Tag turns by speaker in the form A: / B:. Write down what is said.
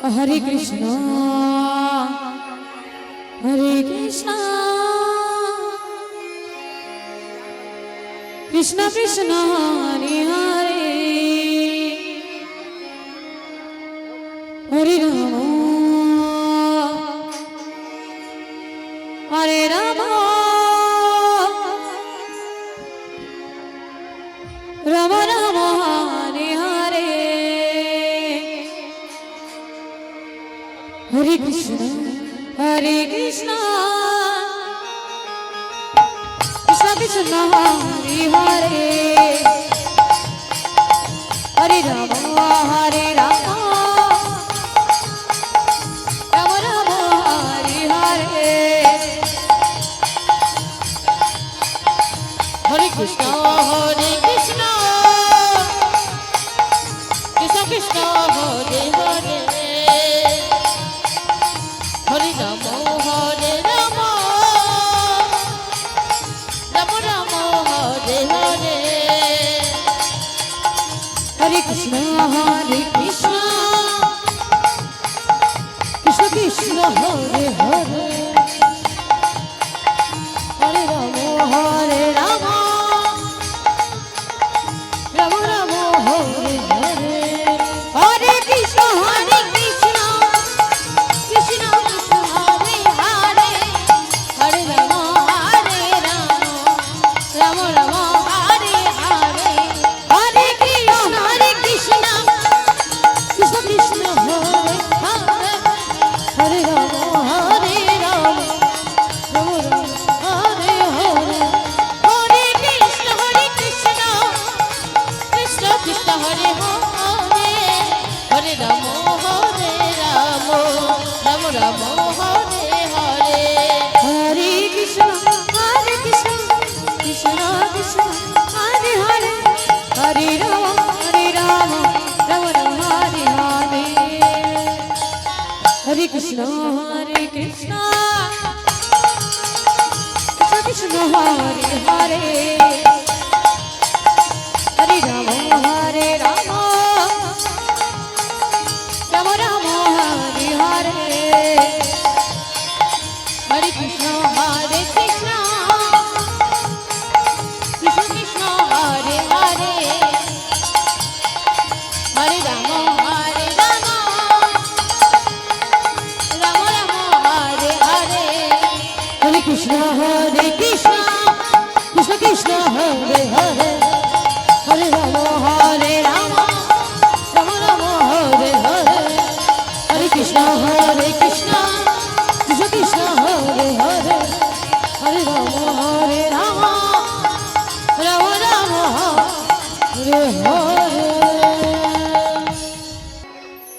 A: Hare Krishna Hare Krishna Krishna Krishna Hare Hare Hare Ram Hare Ram Ram Ram Hare Hare Hare Krishna Hare Krishna Krishna Krishna Hare Hare Hare Ram Hare Ram Ram Ram Hare Hare Hare Krishna Hare Krishna Krishna Krishna Hare Hare Hare Ram Hare Ram Ram Ram Hare Hare Hare Krishna Hare Krishna Krishna Krishna Hare Hare Hare Ram Hare Ram Ram Ram Hare Hare Hare Krishna Hare Krishna Krishna Krishna Hare Hare Hare Ram Hare Ram Ram Ram Hare Hare Hare Krishna Krishna Krishna Hare Hare Hare Ram Hare Ram Ram Ram Hare Hare Hare Krishna Krishna Krishna Krishna Hare Hare Hare Ram Hare Ram Ram Ram Hare Hare Hare Krishna Krishna Krishna Krishna Hare Hare Hare Ram Ram Ram Hare Hare Hare Krishna Krishna Krishna Hare Hare Hare Ram Hare Ram Ram Ram Hare Hare Hare Krishna Krishna Krishna Krishna Hare Hare Hare Ram Hare Ram Ram Ram Hare Hare Hare Krishna Krishna Krishna Krishna Hare Hare Hare Ram Hare Ram Ram Ram Hare Hare Hare Krishna Krishna Krishna Krishna Hare Hare Hare Ram Hare Ram Ram Ram Hare Hare